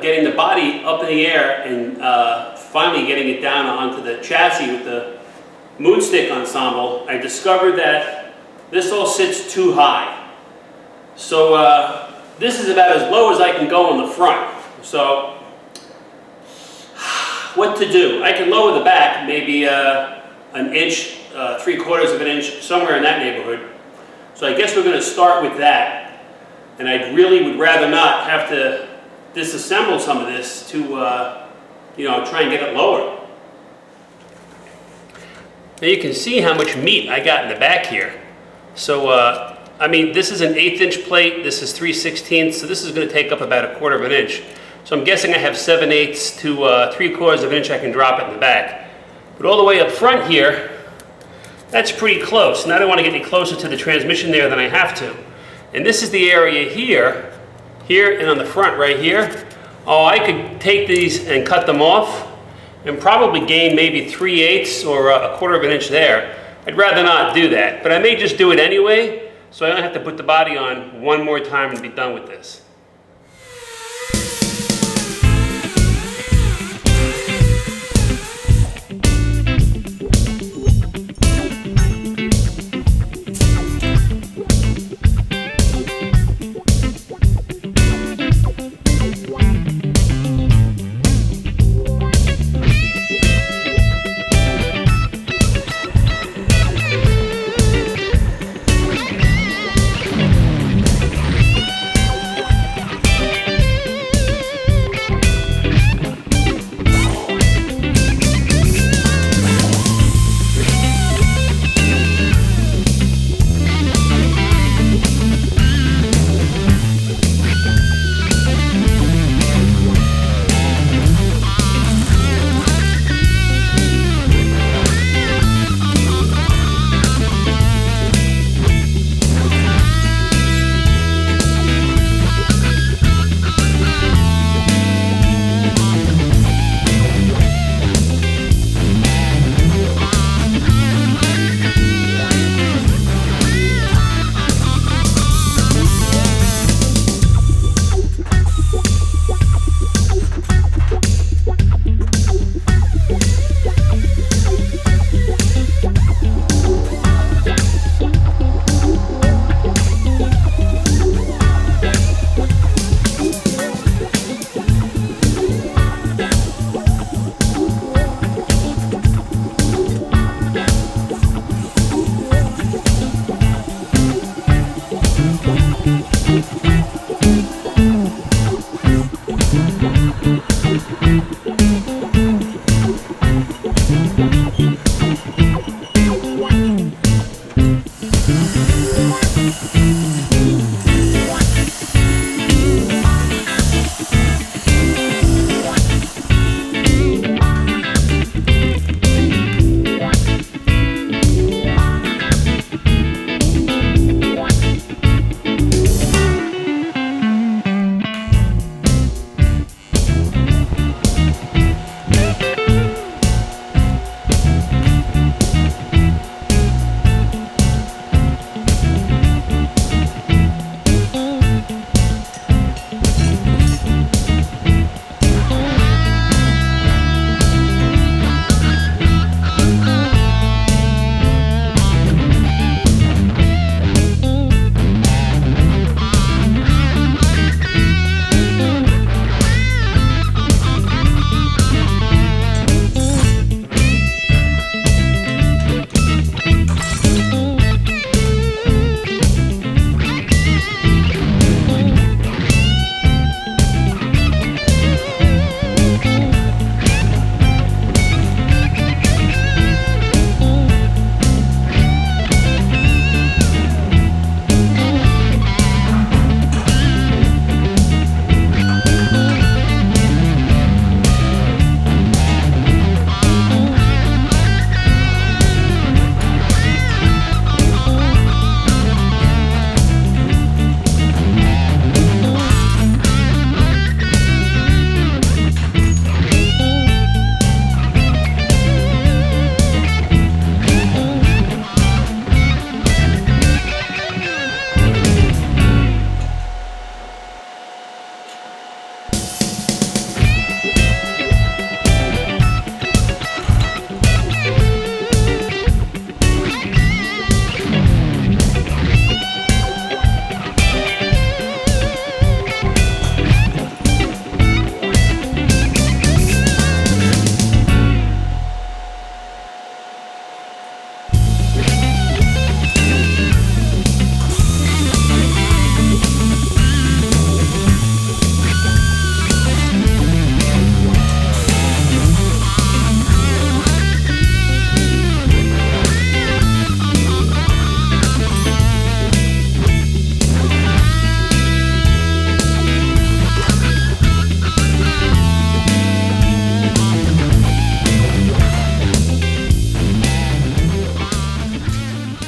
getting the body up in the air and finally getting it down onto the chassis with the Moonstick ensemble, I discovered that this all sits too high. So this is about as low as I can go in the front. So what to do? I can lower the back maybe an inch, 3/4 of an inch, somewhere in that neighborhood. So I guess we're going to start with that. And I really would rather not have to disassemble some of this to, try and get it lower. Now you can see how much meat I got in the back here. So, I mean, this is an 1/8 inch plate, this is 3/16, so this is going to take up about 1/4 of an inch. So I'm guessing I have 7/8 to 3/4 of an inch I can drop it in the back. But all the way up front here, that's pretty close. And I don't want to get any closer to the transmission there than I have to. And this is the area here, and on the front right here. Oh, I could take these and cut them off and probably gain maybe 3/8 or 1/4 of an inch there. I'd rather not do that, but I may just do it anyway, so I don't have to put the body on one more time and be done with this.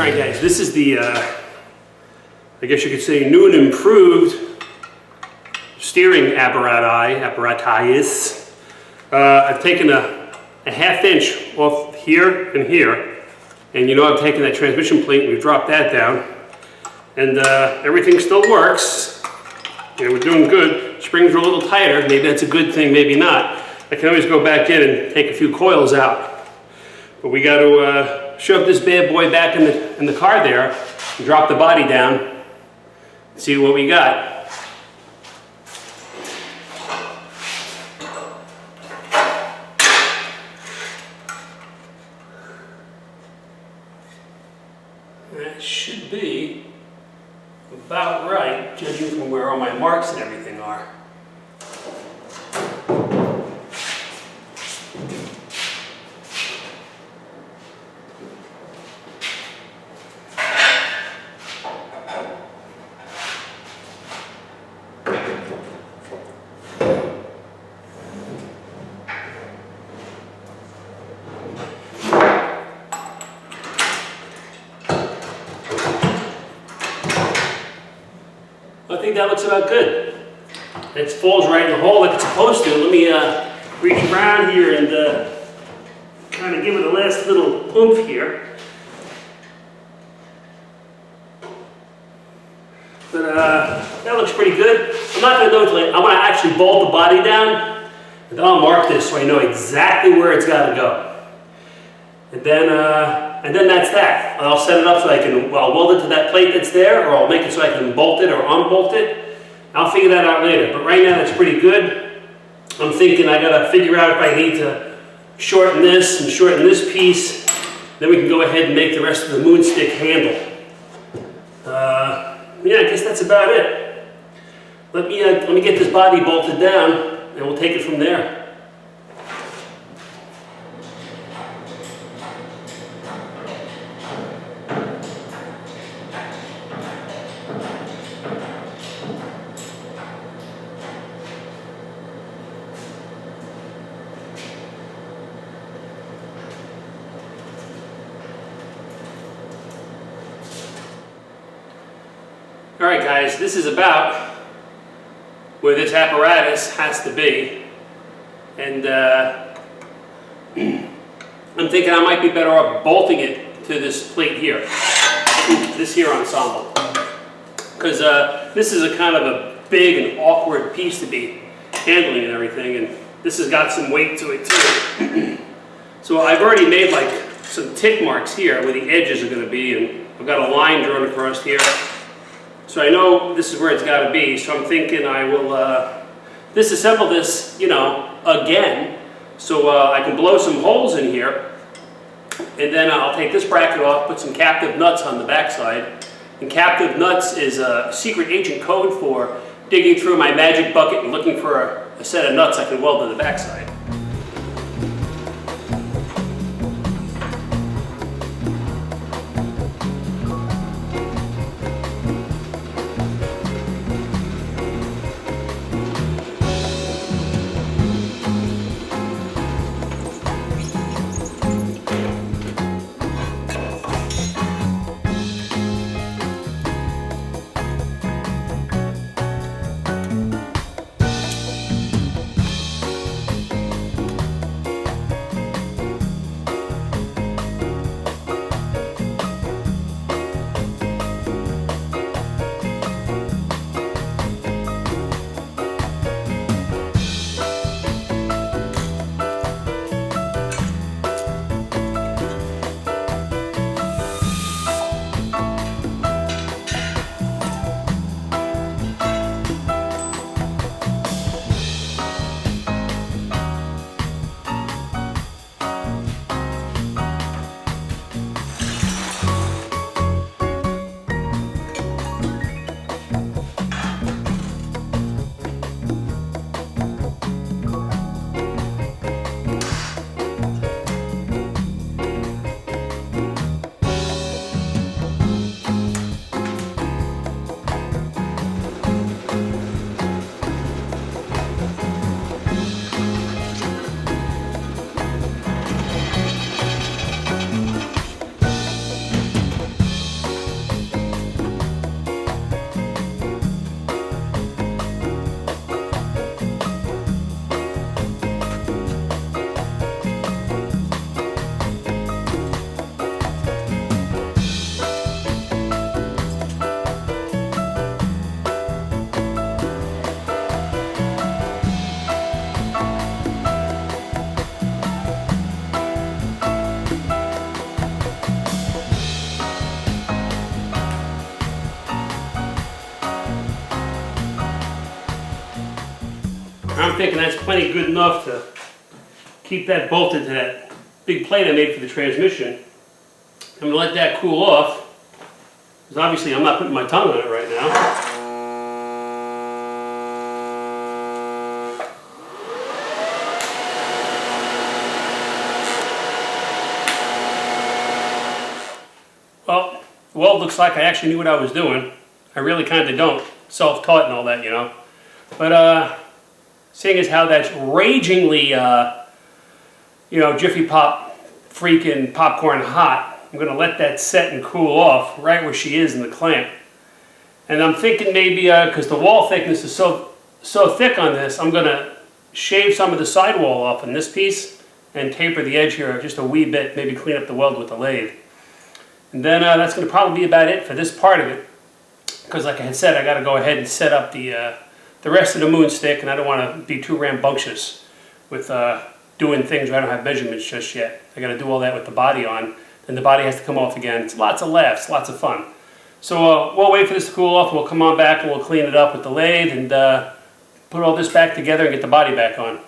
right, guys, this is the, I guess you could say, new and improved steering apparatus. I've taken a ½ inch off here and here, and you know I've taken that transmission plate and we've dropped that down, and everything still works. You know, we're doing good. Springs are a little tighter. Maybe that's a good thing, maybe not. I can always go back in and take a few coils out. But we got to shove this bad boy back in the car there, and drop the body down, and see what we got. That should be about right, judging from where all my marks and everything are. I think that looks about good. It falls right in the hole like it's supposed to. Let me reach around here and kind of give it a last little oomph here. But that looks pretty good. I'm not going to do it until I want to actually bolt the body down, and then I'll mark this so I know exactly where it's got to go. And then that's that. I'll set it up so I can, well, I'll weld it to that plate that's there, or I'll make it so I can bolt it or unbolt it. I'll figure that out later. But right now, that's pretty good. I'm thinking I gotta figure out if I need to shorten this and shorten this piece. Then we can go ahead and make the rest of the moonstick handle. Yeah, I guess that's about it. Let me get this body bolted down, and we'll take it from there. All right, guys, this is about where this apparatus has to be, and I'm thinking I might be better off bolting it to this plate here, this here ensemble, because this is a kind of a big and awkward piece to be handling and everything, and this has got some weight to it too. So I've already made like some tick marks here where the edges are going to be, and I've got a line drawn across here. So I know this is where it's got to be, so I'm thinking I will disassemble this, you know, again, so I can blow some holes in here, and then I'll take this bracket off, put some captive nuts on the backside. And captive nuts is a secret agent code for digging through my magic bucket and looking for a set of nuts I can weld to the backside. I'm thinking that's plenty good enough to keep that bolted to that big plate I made for the transmission. I'm gonna let that cool off, because obviously I'm not putting my tongue on it right now. Well, the weld looks like I actually knew what I was doing. I really kind of don't. Self-taught and all that, you know. But seeing as how that's ragingly, you know, Jiffy Pop freaking popcorn hot, I'm going to let that set and cool off right where she is in the clamp. And I'm thinking maybe, because the wall thickness is so thick on this, I'm going to shave some of the sidewall off in this piece and taper the edge here just a wee bit, maybe clean up the weld with the lathe. And then that's going to probably be about it for this part of it. Because like I had said, I got to go ahead and set up the rest of the moon stick, and I don't want to be too rambunctious with doing things where I don't have measurements just yet. I got to do all that with the body on, then the body has to come off again. It's lots of laughs, lots of fun. So we'll wait for this to cool off, and we'll come on back and we'll clean it up with the lathe and put all this back together and get the body back on.